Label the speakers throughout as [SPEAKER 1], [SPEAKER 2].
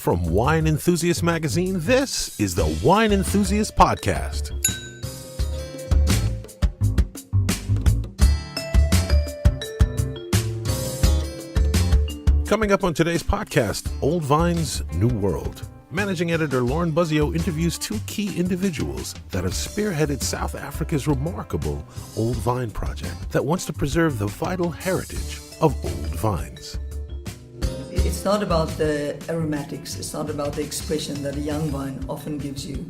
[SPEAKER 1] From Wine Enthusiast Magazine, this is the Wine Enthusiast Podcast. Coming up on today's podcast, Old Vine's New World. Managing Editor Lauren Buzzeo interviews two key individuals that have spearheaded South Africa's remarkable Old Vine project that wants to preserve the vital heritage of old vines.
[SPEAKER 2] It's not about the aromatics, it's not about the expression that a young vine often gives you.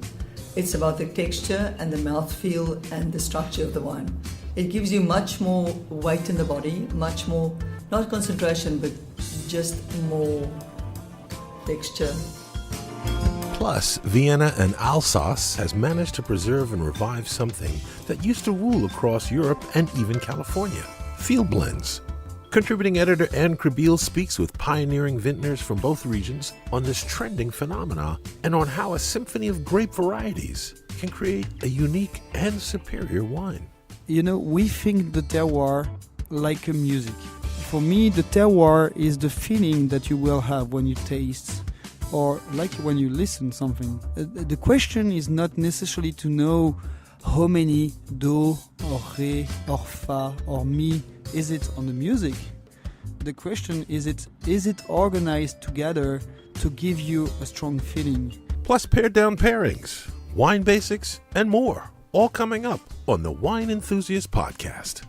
[SPEAKER 2] It's about the texture and the mouthfeel and the structure of the wine. It gives you much more weight in the body, much more, not concentration, but just more texture.
[SPEAKER 1] Plus, Vienna and Alsace has managed to preserve and revive something that used to rule across Europe and even California: field blends. Contributing editor Anne Krabbeal speaks with pioneering vintners from both regions on this trending phenomena and on how a symphony of grape varieties can create a unique and superior wine.
[SPEAKER 3] You know, we think the terroir like a music. For me, the terroir is the feeling that you will have when you taste or like when you listen something. The question is not necessarily to know how many do or re or fa or mi is it on the music. The question is it organized together to give you a strong feeling.
[SPEAKER 1] Plus pared down pairings, wine basics, and more. All coming up on the Wine Enthusiast Podcast.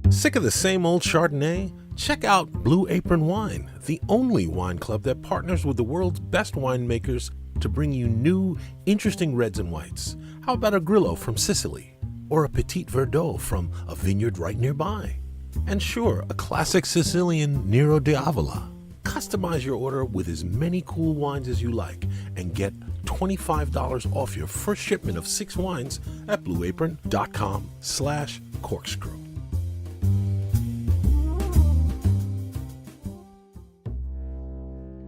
[SPEAKER 1] Sick of the same old Chardonnay? Check out Blue Apron Wine, the only wine club that partners with the world's best winemakers to bring you new, interesting reds and whites. How about a Grillo from Sicily? Or a Petit Verdot from a vineyard right nearby? And sure, a classic Sicilian Nero d'Avola. Customize your order with as many cool wines as you like and get $25 off your first shipment of 6 wines at blueapron.com/corkscrew.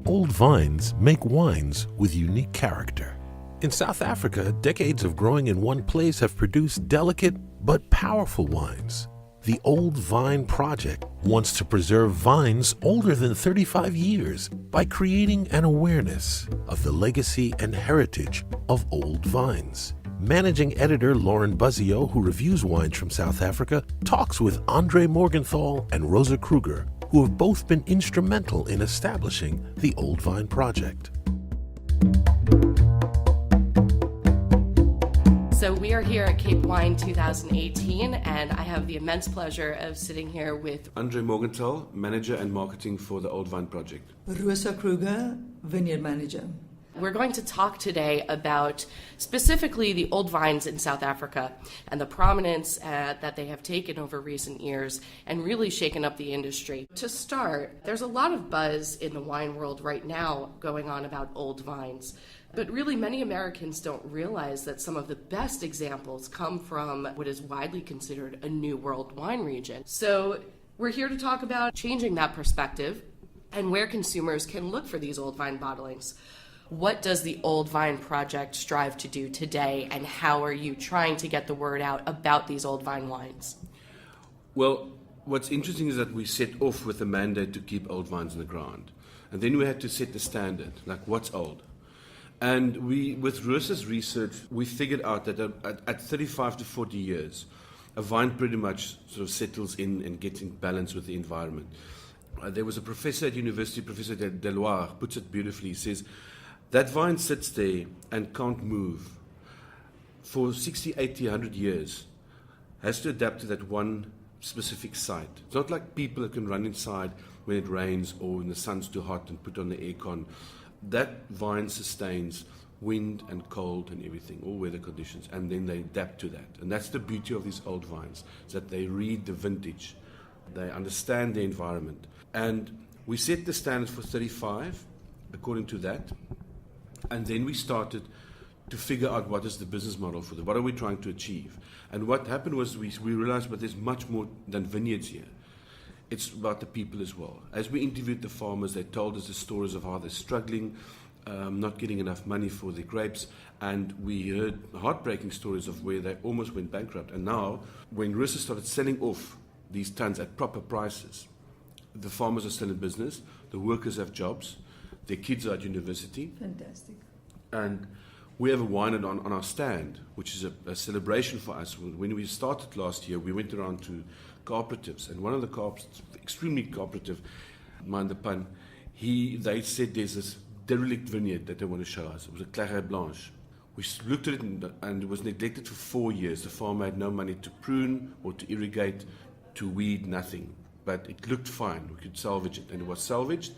[SPEAKER 1] Old vines make wines with unique character. In South Africa, decades of growing in one place have produced delicate but powerful wines. The Old Vine Project wants to preserve vines older than 35 years by creating an awareness of the legacy and heritage of old vines. Managing editor Lauren Buzzeo, who reviews wines from South Africa, talks with Andre Morgenthau and Rosa Kruger, who have both been instrumental in establishing the Old Vine Project.
[SPEAKER 4] So we are here at Cape Wine 2018, and I have the immense pleasure of sitting here with
[SPEAKER 5] Andre Morgenthau, Manager and Marketing for the Old Vine Project.
[SPEAKER 2] Rosa Kruger, Vineyard Manager.
[SPEAKER 4] We're going to talk today about specifically the old vines in South Africa and the prominence that they have taken over recent years and really shaken up the industry. To start, there's a lot of buzz in the wine world right now going on about old vines. But really, many Americans don't realize that some of the best examples come from what is widely considered a New World wine region. So we're here to talk about changing that perspective and where consumers can look for these old vine bottlings. What does the Old Vine Project strive to do today, and how are you trying to get the word out about these old vine wines?
[SPEAKER 5] Well, what's interesting is that we set off with a mandate to keep old vines in the ground. And then we had to set the standard, like what's old? And we, with Rosa's research, we figured out that at 35 to 40 years, a vine pretty much sort of settles in and gets in balance with the environment. There was a professor at university, Professor Deloire, puts it beautifully. He says, that vine sits there and can't move for 60, 80, 100 years, has to adapt to that one specific site. It's not like people that can run inside when it rains or when the sun's too hot and put on the aircon. That vine sustains wind and cold and everything, all weather conditions, and then they adapt to that. And that's the beauty of these old vines, is that they read the vintage, they understand the environment. And we set the standard for 35, according to that. And then we started to figure out what is the business model for them. What are we trying to achieve? And what happened was we realized that there's much more than vineyards here. It's about the people as well. As we interviewed the farmers, they told us the stories of how they're struggling, not getting enough money for their grapes, and we heard heartbreaking stories of where they almost went bankrupt. And now, when Rooster started selling off these tons at proper prices, the farmers are still in business, the workers have jobs, their kids are at university.
[SPEAKER 2] Fantastic.
[SPEAKER 5] And we have a wine on our stand, which is a celebration for us. When we started last year, we went around to cooperatives, and one of the cooperatives, extremely cooperative, mind the pun, they said there's this derelict vineyard that they want to show us. It was a Claret Blanche. We looked at it and it was neglected for 4 years. The farmer had no money to prune or to irrigate, to weed, nothing. But it looked fine. We could salvage it, and it was salvaged.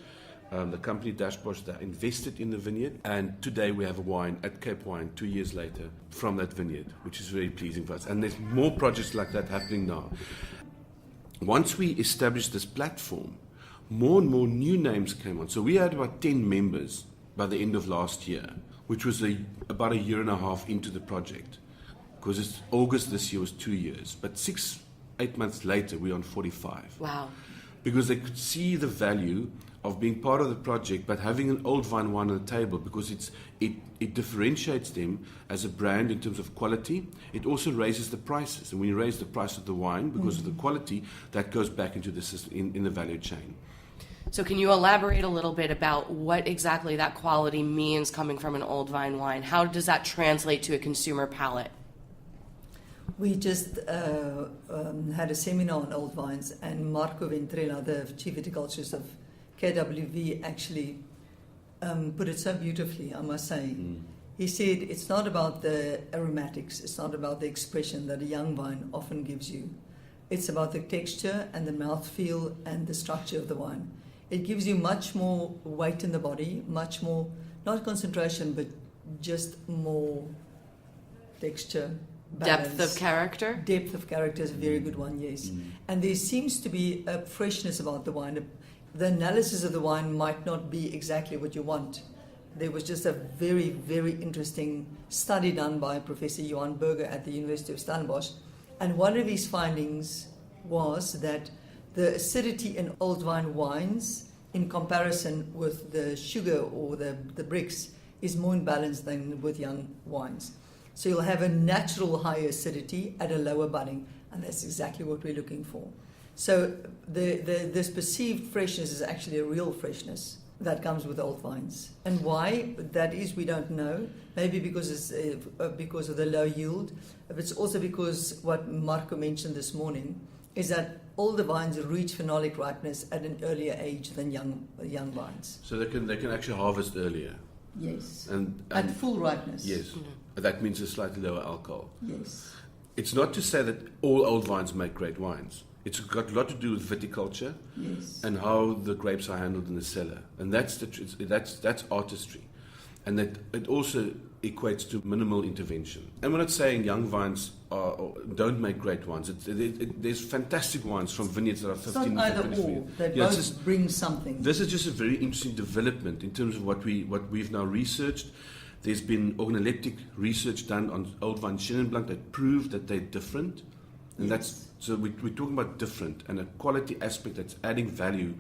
[SPEAKER 5] The company Dashbosh, they invested in the vineyard, and today we have a wine at Cape Wine 2 years later from that vineyard, which is very pleasing for us. And there's more projects like that happening now. Once we established this platform, more and more new names came on. So we had about 10 members by the end of last year, which was about a year and a half into the project. Because it's August this year was 2 years. But 8 months later, we're on 45.
[SPEAKER 4] Wow.
[SPEAKER 5] Because they could see the value of being part of the project, but having an old wine on the table, because it differentiates them as a brand in terms of quality. It also raises the prices. And when you raise the price of the wine because of the quality, that goes back into the system, in the value chain.
[SPEAKER 4] So can you elaborate a little bit about what exactly that quality means coming from an old vine wine? How does that translate to a consumer palate?
[SPEAKER 2] We just had a seminar on old vines, and Marco Ventrella, the chief viticulturist of KWV, actually put it so beautifully, I must say. He said it's not about the aromatics, it's not about the expression that a young vine often gives you. It's about the texture and the mouthfeel and the structure of the wine. It gives you much more weight in the body, much more, not concentration, but just more texture, balance.
[SPEAKER 4] Depth of character?
[SPEAKER 2] Depth of character is a very good one, yes. And there seems to be a freshness about the wine. The analysis of the wine might not be exactly what you want. There was just a very, very interesting study done by Professor Johan Berger at the University of Stellenbosch. And one of his findings was that the acidity in old vine wines, in comparison with the sugar or the bricks, is more in balance than with young wines. So you'll have a natural high acidity at a lower budding, and that's exactly what we're looking for. So this perceived freshness is actually a real freshness that comes with old vines. And why that is, we don't know. Maybe because it's because of the low yield, but it's also because what Marco mentioned this morning is that older vines reach phenolic ripeness at an earlier age than young vines.
[SPEAKER 5] So they can actually harvest earlier.
[SPEAKER 2] Yes.
[SPEAKER 5] And
[SPEAKER 2] at full ripeness.
[SPEAKER 5] Yes. That means a slightly lower alcohol.
[SPEAKER 2] Yes.
[SPEAKER 5] It's not to say that all old vines make great wines. It's got a lot to do with viticulture,
[SPEAKER 2] yes,
[SPEAKER 5] and how the grapes are handled in the cellar, and that's artistry, and that it also equates to minimal intervention. And we're not saying young vines don't make great wines. There's fantastic wines from vineyards that are 15
[SPEAKER 2] it's not either
[SPEAKER 5] to 20
[SPEAKER 2] or. They
[SPEAKER 5] yeah,
[SPEAKER 2] both bring something.
[SPEAKER 5] This is just a very interesting development in terms of what we've now researched. There's been organoleptic research done on old vine Chenin Blanc that proved that they're different. And
[SPEAKER 2] yes.
[SPEAKER 5] So we're talking about different and a quality aspect that's adding value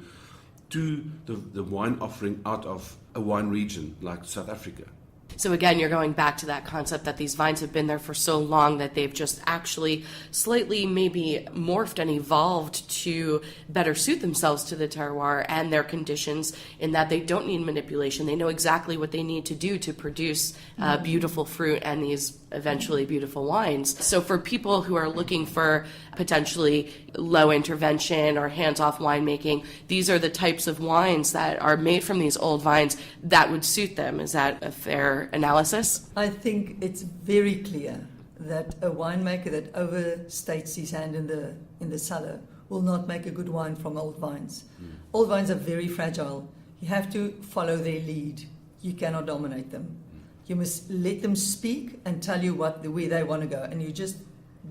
[SPEAKER 5] to the wine offering out of a wine region like South Africa.
[SPEAKER 4] So again, you're going back to that concept that these vines have been there for so long that they've just actually slightly maybe morphed and evolved to better suit themselves to the terroir and their conditions, in that they don't need manipulation. They know exactly what they need to do to produce beautiful fruit and these eventually beautiful wines. So for people who are looking for potentially low intervention or hands-off winemaking, these are the types of wines that are made from these old vines that would suit them. Is that a fair analysis?
[SPEAKER 2] I think it's very clear that a winemaker that overstates his hand in the cellar will not make a good wine from old vines. Old vines are very fragile. You have to follow their lead. You cannot dominate them. You must let them speak and tell you where they want to go, and you just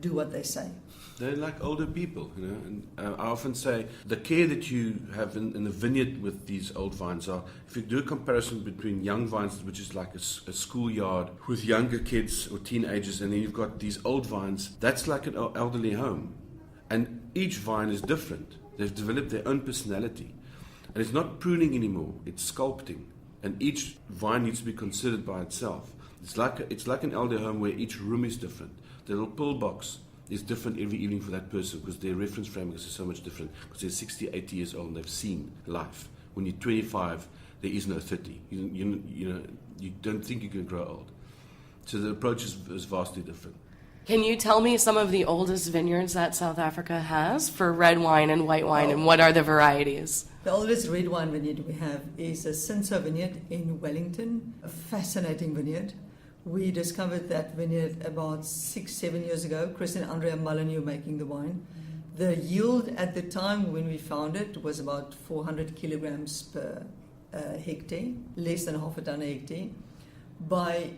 [SPEAKER 2] do what they say.
[SPEAKER 5] They're like older people, you know. And I often say the care that you have in the vineyard with these old vines are, if you do a comparison between young vines, which is like a schoolyard with younger kids or teenagers, and then you've got these old vines, that's like an elderly home. And each vine is different. They've developed their own personality. And it's not pruning anymore, it's sculpting. And each vine needs to be considered by itself. It's like an elder home where each room is different. The little pill box is different every evening for that person because their reference frame is so much different because they're 60, 80 years old and they've seen life. When you're 25, there is no 30. You don't think you can grow old. So the approach is vastly different.
[SPEAKER 4] Can you tell me some of the oldest vineyards that South Africa has for red wine and white wine, and what are the varieties?
[SPEAKER 2] The oldest red wine vineyard we have is a Cinsault vineyard in Wellington, a fascinating vineyard. We discovered that vineyard about 6-7 years ago. Chris and Andrea Molyneux making the wine. The yield at the time when we found it was about 400 kilograms per hectare, less than half a ton a hectare. By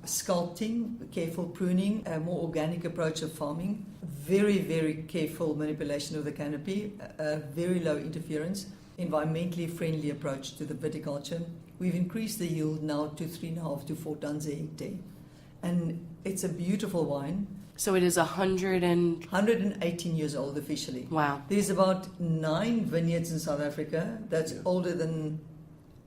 [SPEAKER 2] sculpting, careful pruning, a more organic approach of farming, very, very careful manipulation of the canopy, very low interference, environmentally friendly approach to the viticulture. We've increased the yield now to 3.5 to 4 tons a hectare. And it's a beautiful wine.
[SPEAKER 4] So it is
[SPEAKER 2] 118 years old officially.
[SPEAKER 4] Wow.
[SPEAKER 2] There's about 9 vineyards in South Africa that's older than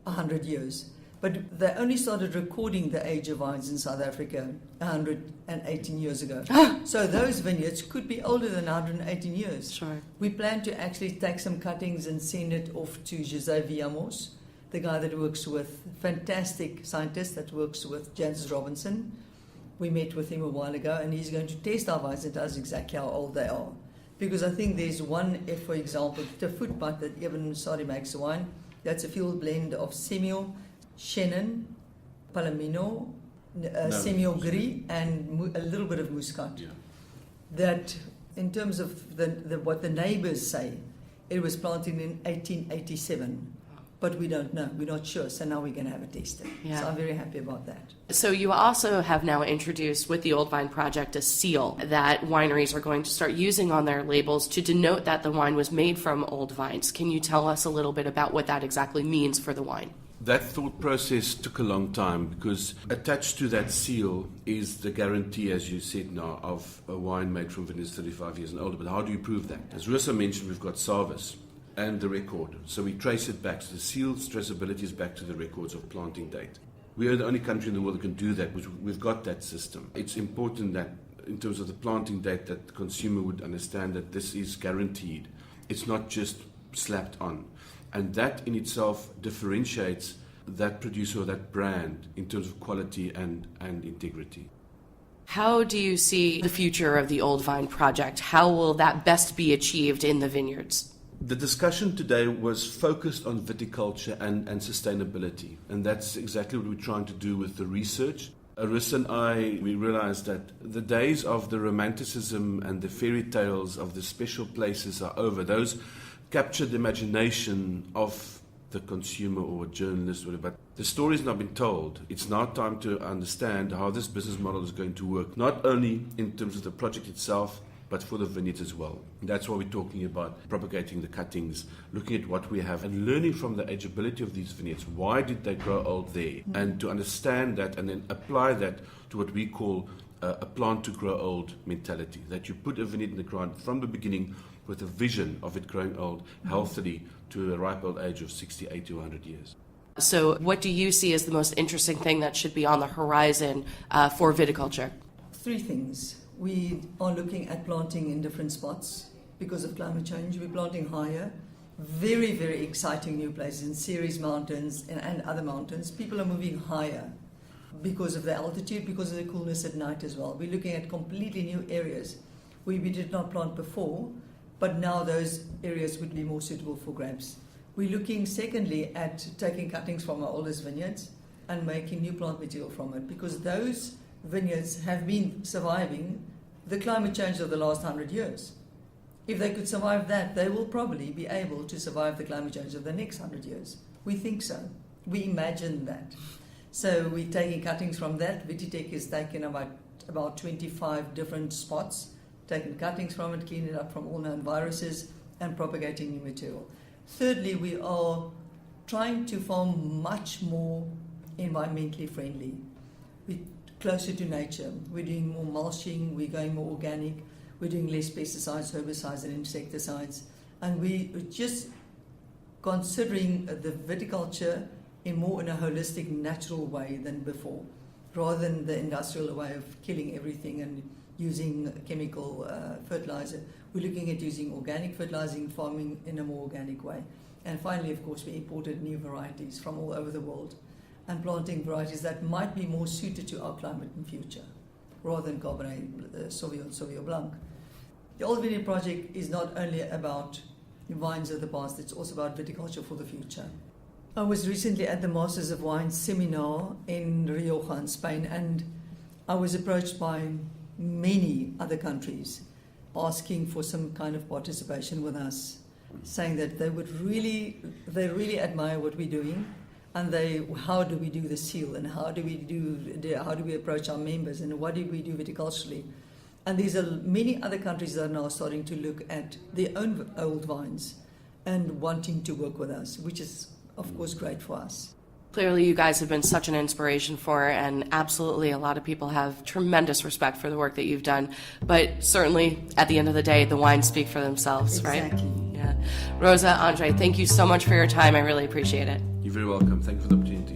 [SPEAKER 2] 100 years. But they only started recording the age of vines in South Africa 118 years ago. So those vineyards could be older than 118 years.
[SPEAKER 4] Sure.
[SPEAKER 2] We plan to actually take some cuttings and send it off to José Viamos, the guy that works with, fantastic scientist that works with Jancis Robinson. We met with him a while ago, and he's going to test our vines and tell us exactly how old they are. Because I think there's one, for example, the footbud that Evan Sari makes a wine, that's a field blend of Semio, Chenin, Palomino, Semio Gris, and a little bit of Muscat.
[SPEAKER 5] Yeah.
[SPEAKER 2] That, in terms of what the neighbors say, it was planted in 1887. But we don't know. We're not sure. So now we're going to have it tested.
[SPEAKER 4] Yeah.
[SPEAKER 2] So I'm very happy about that.
[SPEAKER 4] So you also have now introduced with the Old Vine Project a seal that wineries are going to start using on their labels to denote that the wine was made from old vines. Can you tell us a little bit about what that exactly means for the wine?
[SPEAKER 5] That thought process took a long time because attached to that seal is the guarantee, as you said now, of a wine made from vineyards 35 years and older. But how do you prove that? As Russa mentioned, we've got Sarvis and the record. So we trace it back. So the seal's traceability is back to the records of planting date. We are the only country in the world that can do that, which we've got that system. It's important that in terms of the planting date that the consumer would understand that this is guaranteed. It's not just slapped on. And that in itself differentiates that producer or that brand in terms of quality and integrity.
[SPEAKER 4] How do you see the future of the Old Vine Project? How will that best be achieved in the vineyards?
[SPEAKER 5] The discussion today was focused on viticulture and sustainability, and that's exactly what we're trying to do with the research. Arissa and I, we realized that the days of the romanticism and the fairy tales of the special places are over. Those captured the imagination of the consumer or journalist, or whatever. But the story's not been told. It's now time to understand how this business model is going to work, not only in terms of the project itself, but for the vineyards as well. That's why we're talking about propagating the cuttings, looking at what we have, and learning from the ageability of these vineyards. Why did they grow old there? And to understand that and then apply that to what we call a plant to grow old mentality, that you put a vineyard in the ground from the beginning with a vision of it growing old, healthily, to a ripe old age of 60, 80, 100 years.
[SPEAKER 4] So what do you see as the most interesting thing that should be on the horizon for viticulture?
[SPEAKER 2] 3 things. We are looking at planting in different spots because of climate change. We're planting higher. Very, very exciting new places in Ceres Mountains and other mountains. People are moving higher because of the altitude, because of the coolness at night as well. We're looking at completely new areas where we did not plant before, but now those areas would be more suitable for grapes. We're looking, secondly, at taking cuttings from our oldest vineyards and making new plant material from it, because those vineyards have been surviving the climate change of the last 100 years. If they could survive that, they will probably be able to survive the climate change of the next 100 years. We think so. We imagine that. So we're taking cuttings from that. Vititech is taking about 25 different spots, taking cuttings from it, cleaning it up from all known viruses, and propagating new material. Thirdly, we are trying to farm much more environmentally friendly. We're closer to nature. We're doing more mulching, we're going more organic, we're doing less pesticides, herbicides and insecticides. And we're just considering the viticulture in a holistic, natural way than before, rather than the industrial way of killing everything and using chemical fertilizer. We're looking at using organic fertilizing, farming in a more organic way. And finally, of course, we imported new varieties from all over the world and planting varieties that might be more suited to our climate in future, rather than Cabernet Sauvignon Blanc. The Old Vineyard Project is not only about wines of the past, it's also about viticulture for the future. I was recently at the Masters of Wine seminar in Rioja in Spain, and I was approached by many other countries asking for some kind of participation with us, saying that they really admire what we're doing, and how do we do the seal, and how do we approach our members, and what do we do viticulturally. And these are many other countries that are now starting to look at their own old vines and wanting to work with us, which is, of course, great for us.
[SPEAKER 4] Clearly, you guys have been such an inspiration for, and absolutely a lot of people have tremendous respect for the work that you've done. But certainly, at the end of the day, the wines speak for themselves,
[SPEAKER 2] Exactly.
[SPEAKER 4] Right? Yeah. Rosa, Andre, thank you so much for your time. I really appreciate it.
[SPEAKER 5] You're very welcome. Thank you for the opportunity.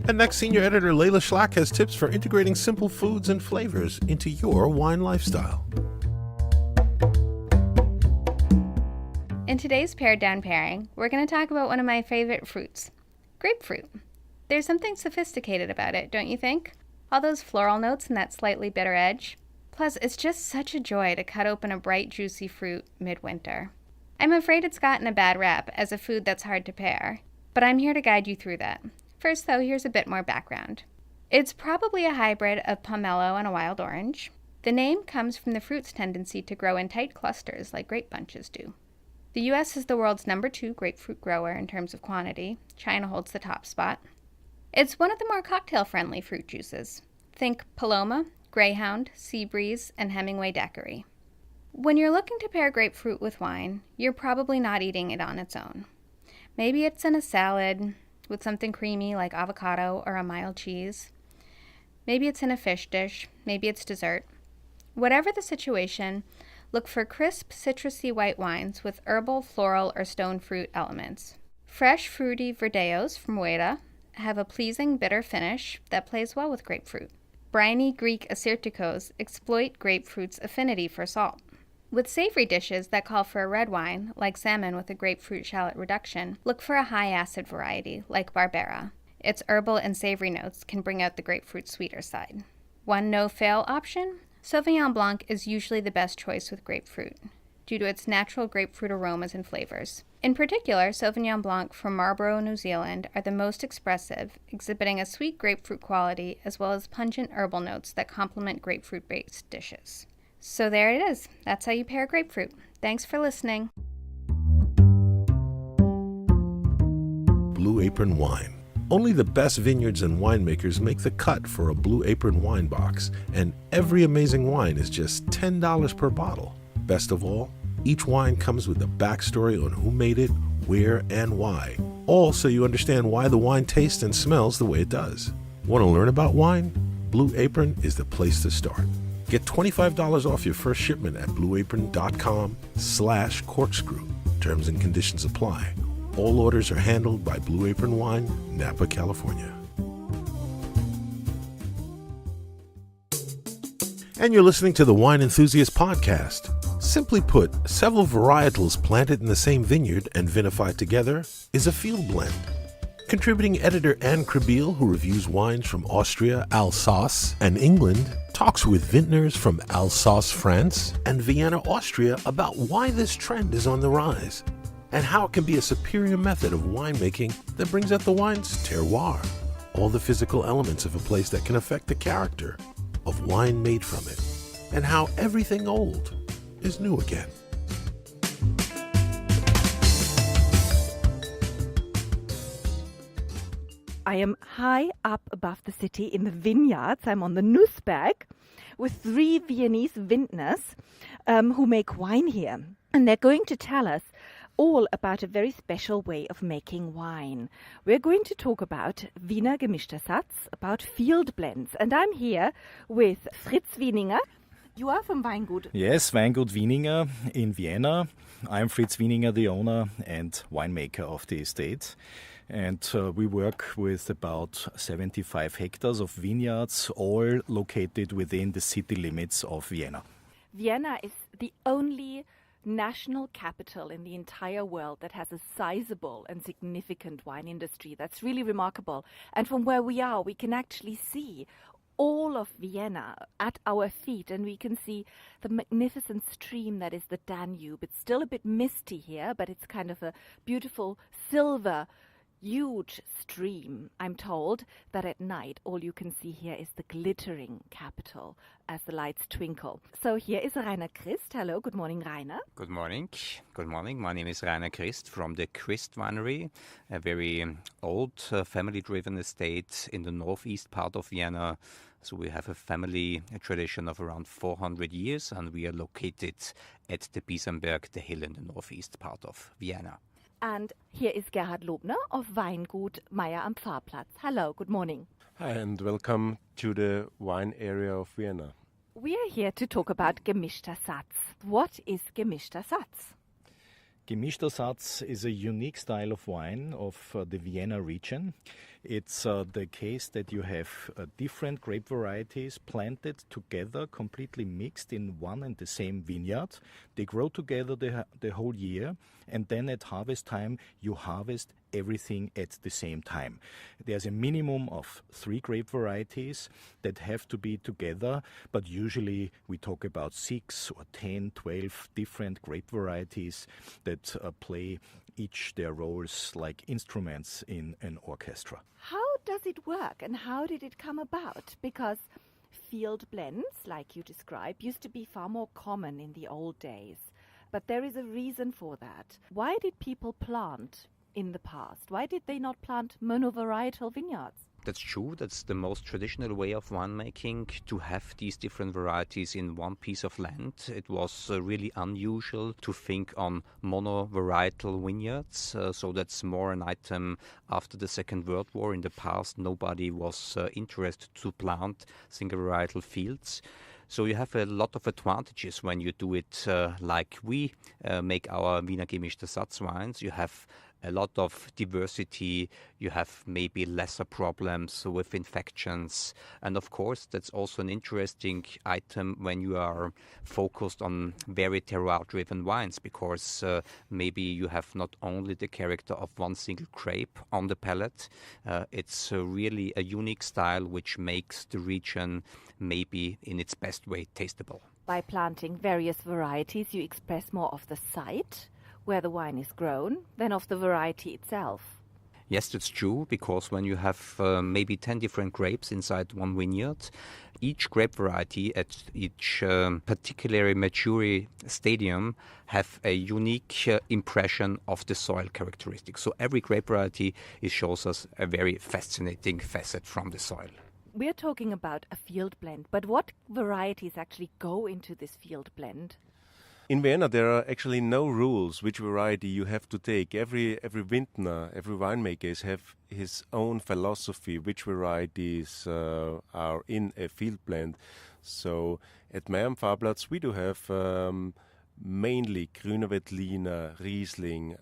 [SPEAKER 1] And next, Senior Editor Layla Schlack has tips for integrating simple foods and flavors into your wine lifestyle.
[SPEAKER 6] In today's Pared Down Pairing, we're going to talk about one of my favorite fruits, grapefruit. There's something sophisticated about it, don't you think? All those floral notes and that slightly bitter edge. Plus, it's just such a joy to cut open a bright, juicy fruit midwinter. I'm afraid it's gotten a bad rap as a food that's hard to pair, but I'm here to guide you through that. First, though, here's a bit more background. It's probably a hybrid of pomelo and a wild orange. The name comes from the fruit's tendency to grow in tight clusters like grape bunches do. The U.S. is the world's #2 grapefruit grower in terms of quantity. China holds the top spot. It's one of the more cocktail-friendly fruit juices. Think Paloma, Greyhound, Seabreeze, and Hemingway Daiquiri. When you're looking to pair grapefruit with wine, you're probably not eating it on its own. Maybe it's in a salad with something creamy like avocado or a mild cheese. Maybe it's in a fish dish. Maybe it's dessert. Whatever the situation, look for crisp, citrusy white wines with herbal, floral, or stone fruit elements. Fresh, fruity Verdeos from Hueda have a pleasing, bitter finish that plays well with grapefruit. Briny Greek Assyrticos exploit grapefruit's affinity for salt. With savory dishes that call for a red wine, like salmon with a grapefruit shallot reduction, look for a high-acid variety, like Barbera. Its herbal and savory notes can bring out the grapefruit's sweeter side. One no-fail option? Sauvignon Blanc is usually the best choice with grapefruit, due to its natural grapefruit aromas and flavors. In particular, Sauvignon Blanc from Marlborough, New Zealand, are the most expressive, exhibiting a sweet grapefruit quality as well as pungent herbal notes that complement grapefruit-based dishes. So there it is. That's how you pair grapefruit. Thanks for listening.
[SPEAKER 1] Blue Apron Wine. Only the best vineyards and winemakers make the cut for a Blue Apron wine box, and every amazing wine is just $10 per bottle. Best of all, each wine comes with a backstory on who made it, where, and why, all so you understand why the wine tastes and smells the way it does. Want to learn about wine? Blue Apron is the place to start. Get $25 off your first shipment at blueapron.com/corkscrew. Terms and conditions apply. All orders are handled by Blue Apron Wine, Napa, California. And you're listening to the Wine Enthusiast Podcast. Simply put, several varietals planted in the same vineyard and vinified together is a field blend. Contributing editor Anne Krabbeal, who reviews wines from Austria, Alsace, and England, talks with vintners from Alsace, France, and Vienna, Austria about why this trend is on the rise and how it can be a superior method of winemaking that brings out the wine's terroir, all the physical elements of a place that can affect the character of wine made from it, and how everything old is new again.
[SPEAKER 7] I am high up above the city in the vineyards. I'm on the Nussberg with 3 Viennese vintners who make wine here. And they're going to tell us all about a very special way of making wine. We're going to talk about Wiener Gemischter Satz, about field blends. And I'm here with Fritz Wieninger. You are from Weingut.
[SPEAKER 8] Yes, Weingut Wieninger in Vienna. I'm Fritz Wieninger, the owner and winemaker of the estate. And we work with about 75 hectares of vineyards, all located within the city limits of Vienna.
[SPEAKER 7] Vienna is the only national capital in the entire world that has a sizable and significant wine industry. That's really remarkable. And from where we are, we can actually see all of Vienna at our feet, and we can see the magnificent stream that is the Danube. It's still a bit misty here, but it's kind of a beautiful silver huge stream. I'm told that at night all you can see here is the glittering capital as the lights twinkle. So here is Rainer Christ. Hello, good morning, Rainer.
[SPEAKER 9] Good morning. Good morning. My name is Rainer Christ from the Christ Winery, a very old family-driven estate in the northeast part of Vienna. So we have a family tradition of around 400 years, and we are located at the Biesenberg, the hill in the northeast part of Vienna.
[SPEAKER 7] And here is Gerhard Lobner of Weingut Meyer am Pfarrplatz. Hello, good morning.
[SPEAKER 10] Hi, and welcome to the wine area of Vienna.
[SPEAKER 7] We are here to talk about Gemischter Satz. What is Gemischter Satz?
[SPEAKER 8] Gemischter Satz is a unique style of wine of the Vienna region. It's the case that you have different grape varieties planted together, completely mixed in one and the same vineyard. They grow together the whole year, and then at harvest time you harvest everything at the same time. There's a minimum of 3 grape varieties that have to be together, but usually we talk about 6 or 10, 12 different grape varieties that play each their roles like instruments in an orchestra.
[SPEAKER 7] How does it work and how did it come about? Because field blends, like you describe, used to be far more common in the old days. But there is a reason for that. Why did people plant in the past? Why did they not plant monovarietal vineyards?
[SPEAKER 9] That's true. That's the most traditional way of winemaking, to have these different varieties in one piece of land. It was really unusual to think on monovarietal vineyards. So that's more an item after the Second World War. In the past, nobody was interested to plant single varietal fields. So you have a lot of advantages when you do it like we make our Wiener Gemischter Satz wines. You have a lot of diversity, you have maybe lesser problems with infections. And of course, that's also an interesting item when you are focused on very terroir-driven wines, because maybe you have not only the character of one single grape on the palate. It's really a unique style which makes the region maybe in its best way tasteable.
[SPEAKER 7] By planting various varieties, you express more of the site where the wine is grown than of the variety itself.
[SPEAKER 9] Yes, that's true, because when you have maybe 10 different grapes inside one vineyard, each grape variety at each particularly mature stadium have a unique impression of the soil characteristics. So every grape variety shows us a very fascinating facet from the soil.
[SPEAKER 7] We're talking about a field blend, but what varieties actually go into this field blend?
[SPEAKER 10] In Vienna, there are actually no rules which variety you have to take. Every vintner, every winemaker have his own philosophy which varieties are in a field blend. So at Meyer am Pfarrplatz we do have mainly Grüner Veltliner, Riesling,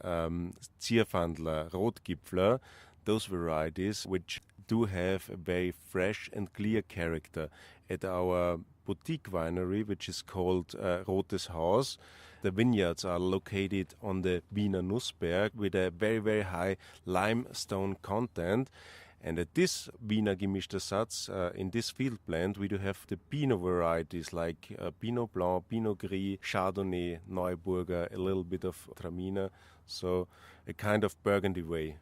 [SPEAKER 10] Zierpfandler, Rotgipfler, those varieties which do have a very fresh and clear character. At our boutique winery, which is called Rotes Haus, the vineyards are located on the Wiener Nussberg with a very, very high limestone content. And at this Wiener Gemischter Satz, in this field blend, we do have the Pinot varieties like Pinot Blanc, Pinot Gris, Chardonnay, Neuburger, a little bit of Traminer, so a kind of Burgundy way.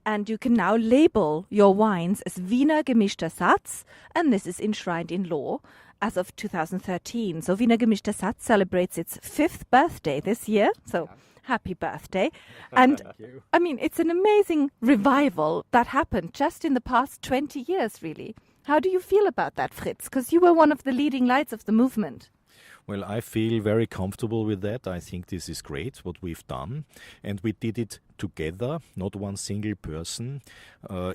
[SPEAKER 7] And you can now label your wines as Wiener Gemischter Satz, and this is enshrined in law as of 2013. So Wiener Gemischter Satz celebrates its 5th birthday this year, so happy birthday. And I mean, it's an amazing revival that happened just in the past 20 years, really. How do you feel about that, Fritz? Because you were one of the leading lights of the movement.
[SPEAKER 8] Well, I feel very comfortable with that. I think this is great, what we've done. And we did it together, not one single person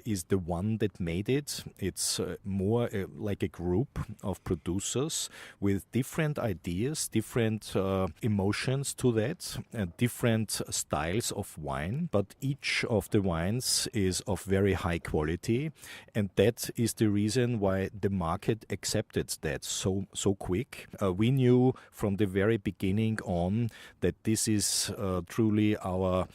[SPEAKER 8] is the one that made it. It's more like a group of producers with different ideas, different emotions to that, different styles of wine, but each of the wines is of very high quality, and that is the reason why the market accepted that so quick. We knew from the very beginning on that this is truly our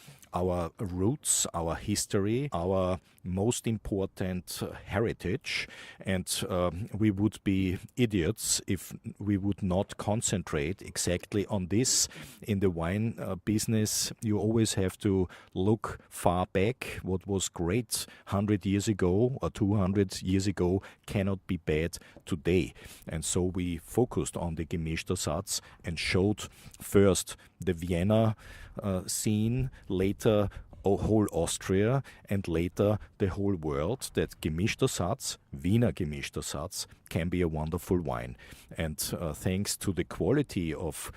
[SPEAKER 8] roots, our history, our most important heritage, and we would be idiots if we would not concentrate exactly on this. In the wine business, you always have to look far back. What was great 100 years ago or 200 years ago cannot be bad today. And so we focused on the gemischter Satz and showed first the Vienna scene, later whole Austria, and later the whole world, that gemischter Satz, Wiener gemischter Satz, can be a wonderful wine. And thanks to the quality of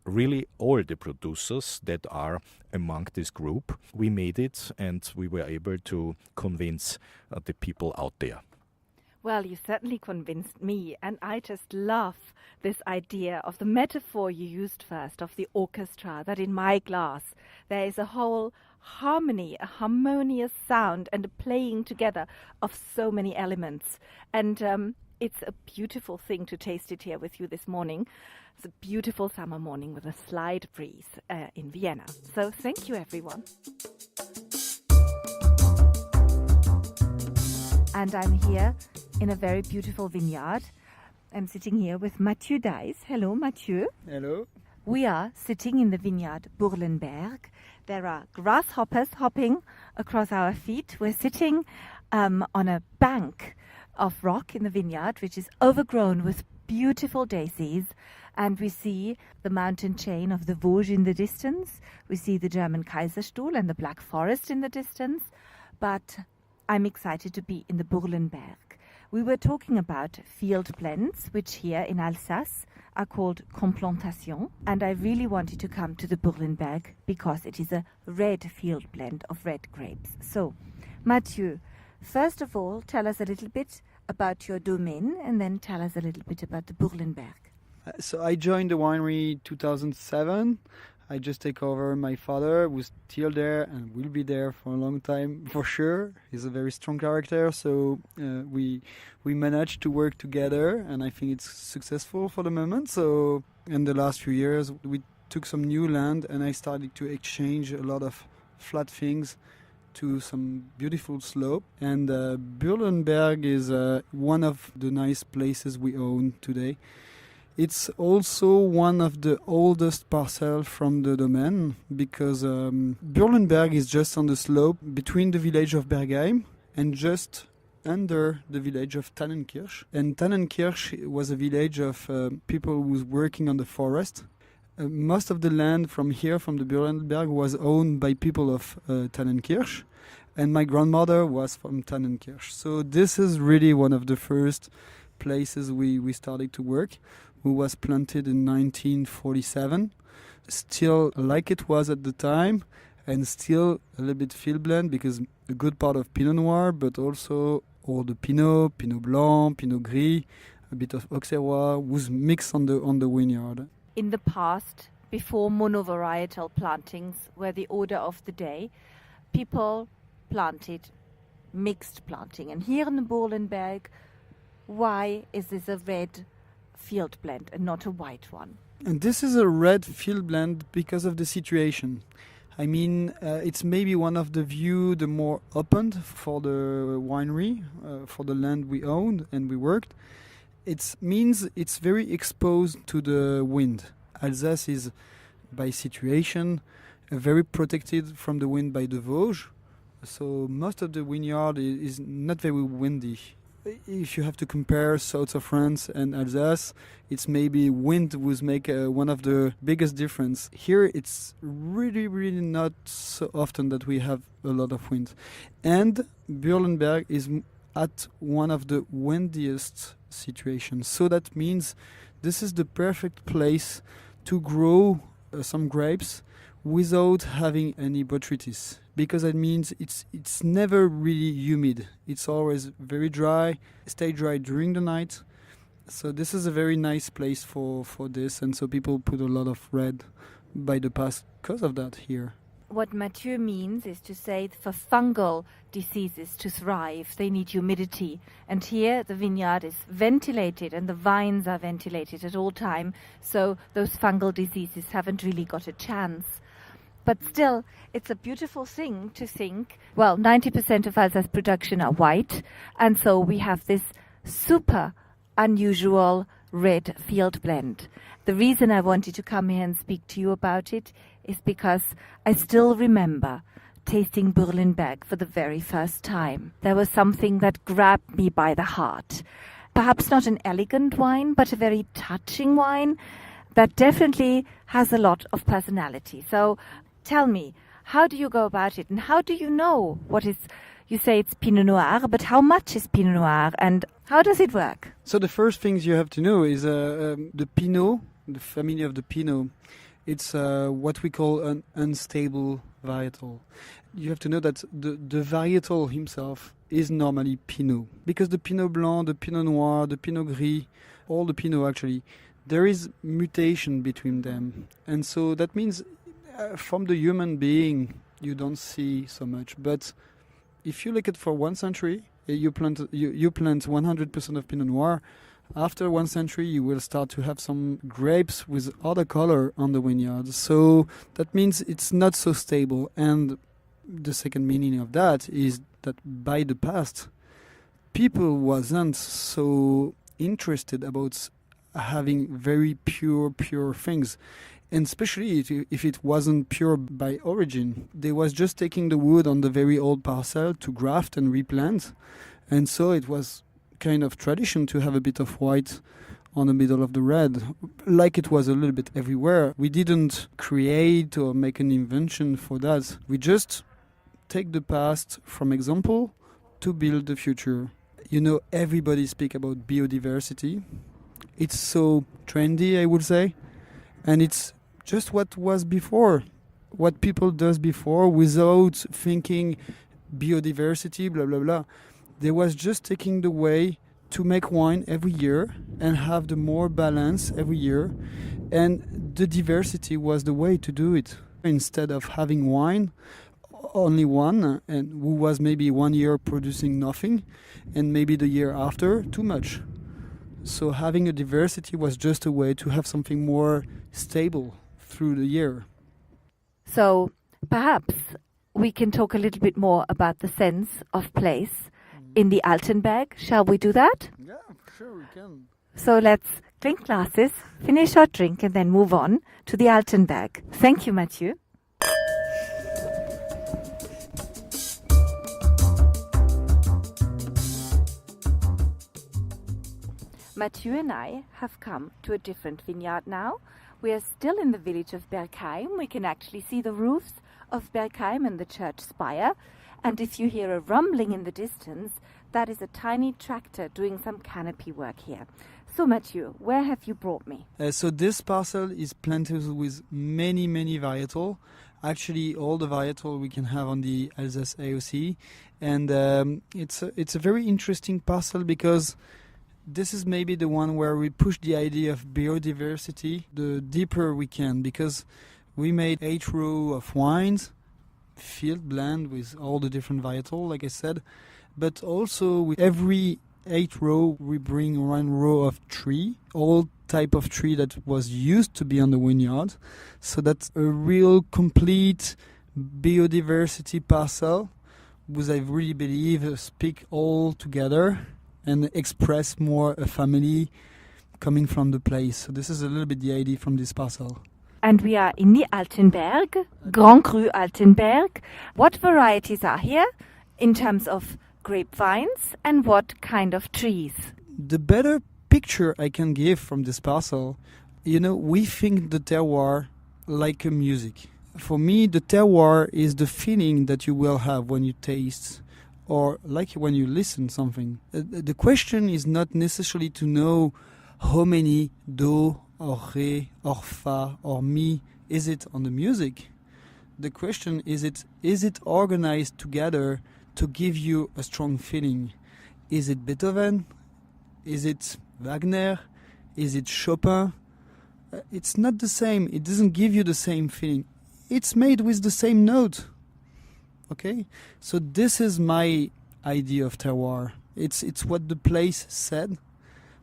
[SPEAKER 8] really all the producers that are among this group, we made it, and we were able to convince the people out there.
[SPEAKER 7] Well, you certainly convinced me, and I just love this idea of the metaphor you used first, of the orchestra, that in my glass there is a whole harmony, a harmonious sound, and a playing together of so many elements. And it's a beautiful thing to taste it here with you this morning. It's a beautiful summer morning with a slight breeze in Vienna. So thank you, everyone. And I'm here in a very beautiful vineyard. I'm sitting here with Mathieu Dice. Hello, Mathieu.
[SPEAKER 3] Hello.
[SPEAKER 7] We are sitting in the vineyard Burlenberg. There are grasshoppers hopping across our feet. We're sitting on a bank of rock in the vineyard, which is overgrown with beautiful daisies. And we see the mountain chain of the Vosges in the distance. We see the German Kaiserstuhl and the Black Forest in the distance. But I'm excited to be in the Burlenberg. We were talking about field blends, which here in Alsace are called complantation. And I really wanted to come to the Burlenberg because it is a red field blend of red grapes. So, Mathieu, first of all, tell us a little bit about your domain, and then tell us a little bit about the Burlenberg.
[SPEAKER 3] So I joined the winery 2007. I just take over my father, who's still there and will be there for a long time for sure. He's a very strong character, so we managed to work together, and I think it's successful for the moment. So in the last few years, we took some new land, and I started to exchange a lot of flat things to some beautiful slope. And Burlenberg is one of the nice places we own today. It's also one of the oldest parcels from the domain, because Burlenberg is just on the slope between the village of Bergheim and just under the village of Tannenkirch. And Tannenkirch was a village of people who was working on the forest. Most of the land from here, from the Burlenberg, was owned by people of Tannenkirch, and my grandmother was from Tannenkirch. So this is really one of the first places we started to work, who was planted in 1947, still like it was at the time, and still a little bit field blend, because a good part of Pinot Noir, but also all the Pinot, Pinot Blanc, Pinot Gris, a bit of Auxerrois was mixed on the vineyard.
[SPEAKER 7] In the past, before monovarietal plantings were the order of the day, people planted mixed planting. And here in the Burlenberg, why is this a red field blend and not a white one?
[SPEAKER 3] And this is a red field blend because of the situation. I mean, it's maybe one of the view the more open for the winery, for the land we owned and we worked. It means it's very exposed to the wind. Alsace is, by situation, very protected from the wind by the Vosges. So most of the vineyard is not very windy. If you have to compare south of France and Alsace, it's maybe wind would make one of the biggest difference. Here it's really, really not so often that we have a lot of wind. And Burlenberg is at one of the windiest situations. So that means this is the perfect place to grow some grapes without having any botrytis. because it means it's never really humid. It's always very dry, stay dry during the night. So this is a very nice place for this, and so people put a lot of red by the past because of that here.
[SPEAKER 7] What Mathieu means is to say for fungal diseases to thrive, they need humidity. And here the vineyard is ventilated and the vines are ventilated at all time, so those fungal diseases haven't really got a chance. But still, it's a beautiful thing to think, well, 90% of Alsace production are white, and so we have this super unusual red field blend. The reason I wanted to come here and speak to you about it is because I still remember tasting Berlinberg for the very first time. There was something that grabbed me by the heart. Perhaps not an elegant wine, but a very touching wine that definitely has a lot of personality. So tell me, how do you go about it, and how do you know what is, you say it's Pinot Noir, but how much is Pinot Noir, and how does it work?
[SPEAKER 3] So the first things you have to know is the Pinot, the family of the Pinot. It's what we call an unstable varietal. You have to know that the varietal himself is normally Pinot. Because the Pinot Blanc, the Pinot Noir, the Pinot Gris, all the Pinot actually, there is mutation between them. And so that means from the human being, you don't see so much. But if you look at for 1 century, you plant 100% of Pinot Noir. After 1 century, you will start to have some grapes with other color on the vineyard. So that means it's not so stable. And the second meaning of that is that by the past, people wasn't so interested about having very pure things. And especially if it wasn't pure by origin. They was just taking the wood on the very old parcel to graft and replant. And so it was kind of tradition to have a bit of white on the middle of the red, like it was a little bit everywhere. We didn't create or make an invention for that. We just take the past from example to build the future. You know, everybody speak about biodiversity. It's so trendy, I would say. And it's just what was before, what people does before without thinking biodiversity, blah, blah, blah. They was just taking the way to make wine every year and have the more balance every year. And the diversity was the way to do it. Instead of having wine, only one, and who was maybe 1 year producing nothing, and maybe the year after, too much. So having a diversity was just a way to have something more stable through the year.
[SPEAKER 7] So perhaps we can talk a little bit more about the sense of place in the Altenberg. Shall we do that?
[SPEAKER 3] Yeah, sure we can.
[SPEAKER 7] So let's clink glasses, finish our drink, and then move on to the Altenberg. Thank you, Mathieu. Mathieu and I have come to a different vineyard now. We are still in the village of Bergheim. We can actually see the roofs of Bergheim and the church spire. And if you hear a rumbling in the distance, that is a tiny tractor doing some canopy work here. So Mathieu, where have you brought me?
[SPEAKER 3] So this parcel is planted with many varietal. Actually, all the varietal we can have on the Alsace AOC. And it's a very interesting parcel because this is maybe the one where we push the idea of biodiversity the deeper we can, because we made 8 rows of wines, field blend with all the different varietal, like I said, but also with every 8 row we bring 1 row of tree, all type of tree that was used to be on the vineyard. So that's a real complete biodiversity parcel, which I really believe speak all together and express more a family coming from the place. So this is a little bit the idea from this parcel.
[SPEAKER 7] And we are in the Altenberg, Grand Cru Altenberg. What varieties are here in terms of grapevines and what kind of trees?
[SPEAKER 3] The better picture I can give from this parcel, you know, we think the terroir like a music. For me, the terroir is the feeling that you will have when you taste or like when you listen something. The question is not necessarily to know how many do or re or fa or mi is it on the music, the question is it organized together to give you a strong feeling? Is it Beethoven? Is it Wagner? Is it Chopin? It's not the same. It doesn't give you the same feeling. It's made with the same note. Okay? So this is my idea of terroir. It's what the place said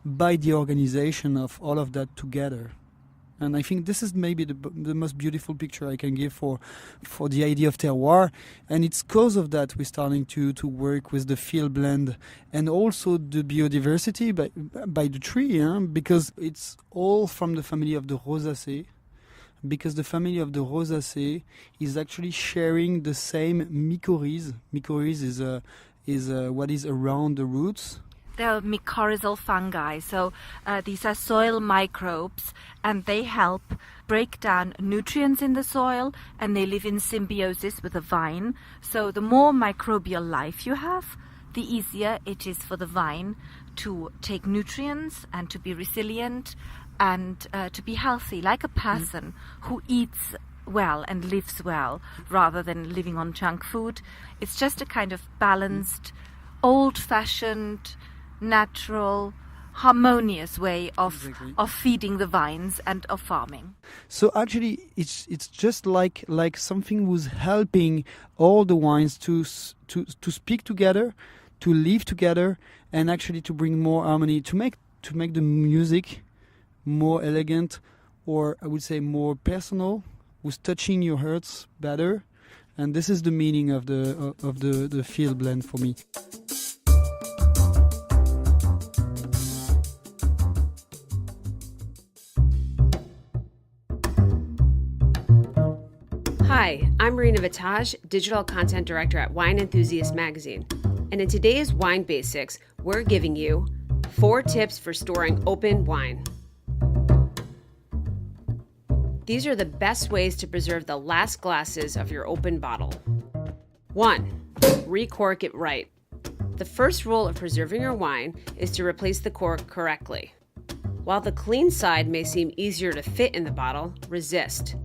[SPEAKER 3] by the organization of all of that together. And I think this is maybe the most beautiful picture I can give for the idea of terroir. And it's because of that we're starting to work with the field blend and also the biodiversity by the tree, because it's all from the family of the Rosacea. Because the family of the Rosacea is actually sharing the same mycorrhiza. Mycorrhiza is what is around the roots.
[SPEAKER 7] They're mycorrhizal fungi, so these are soil microbes, and they help break down nutrients in the soil, and they live in symbiosis with the vine. So the more microbial life you have, the easier it is for the vine to take nutrients and to be resilient and to be healthy, like a person who eats well and lives well rather than living on junk food. It's just a kind of balanced, old-fashioned, natural, harmonious way of feeding the vines and of farming.
[SPEAKER 3] So actually, it's just like something who's helping all the wines to speak together, to live together, and actually to bring more harmony, to make the music more elegant, or I would say more personal, who's touching your hearts better. And this is the meaning of the field blend for me.
[SPEAKER 11] Hi, I'm Marina Vitage, Digital Content Director at Wine Enthusiast Magazine. And in today's Wine Basics, we're giving you 4 tips for storing open wine. These are the best ways to preserve the last glasses of your open bottle. 1. Recork it right. The first rule of preserving your wine is to replace the cork correctly. While the clean side may seem easier to fit in the bottle, resist.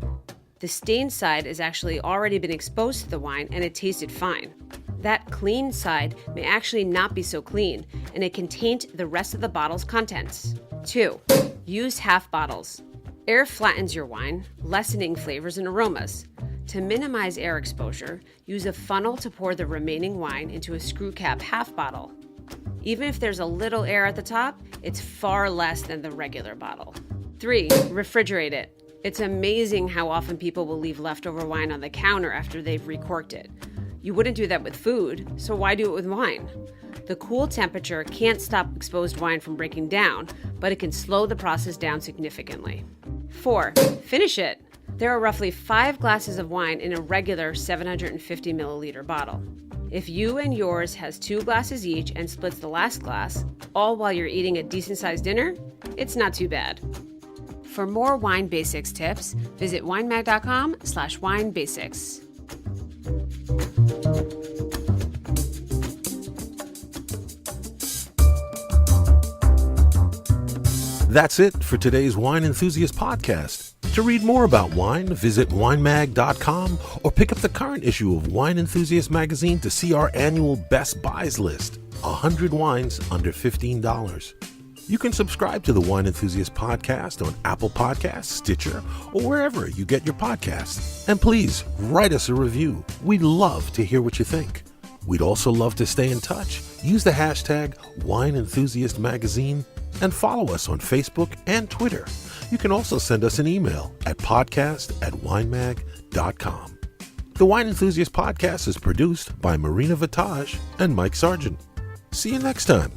[SPEAKER 11] The stained side has actually already been exposed to the wine and it tasted fine. That clean side may actually not be so clean, and it can taint the rest of the bottle's contents. 2. Use half bottles. Air flattens your wine, lessening flavors and aromas. To minimize air exposure, use a funnel to pour the remaining wine into a screw cap half bottle. Even if there's a little air at the top, it's far less than the regular bottle. 3. Refrigerate it. It's amazing how often people will leave leftover wine on the counter after they've recorked it. You wouldn't do that with food, so why do it with wine? The cool temperature can't stop exposed wine from breaking down, but it can slow the process down significantly. 4. Finish it. There are roughly 5 glasses of wine in a regular 750 milliliter bottle. If you and yours has 2 glasses each and splits the last glass, all while you're eating a decent-sized dinner, it's not too bad. For more Wine Basics tips, visit winemag.com/winebasics.
[SPEAKER 1] That's it for today's Wine Enthusiast podcast. To read more about wine, visit winemag.com or pick up the current issue of Wine Enthusiast magazine to see our annual Best Buys list, 100 wines under $15. You can subscribe to the Wine Enthusiast podcast on Apple Podcasts, Stitcher, or wherever you get your podcasts. And please write us a review. We'd love to hear what you think. We'd also love to stay in touch. Use the hashtag Wine Enthusiast Magazine and follow us on Facebook and Twitter. You can also send us an email at podcast@winemag.com. The Wine Enthusiast podcast is produced by Marina Vitage and Mike Sargent. See you next time.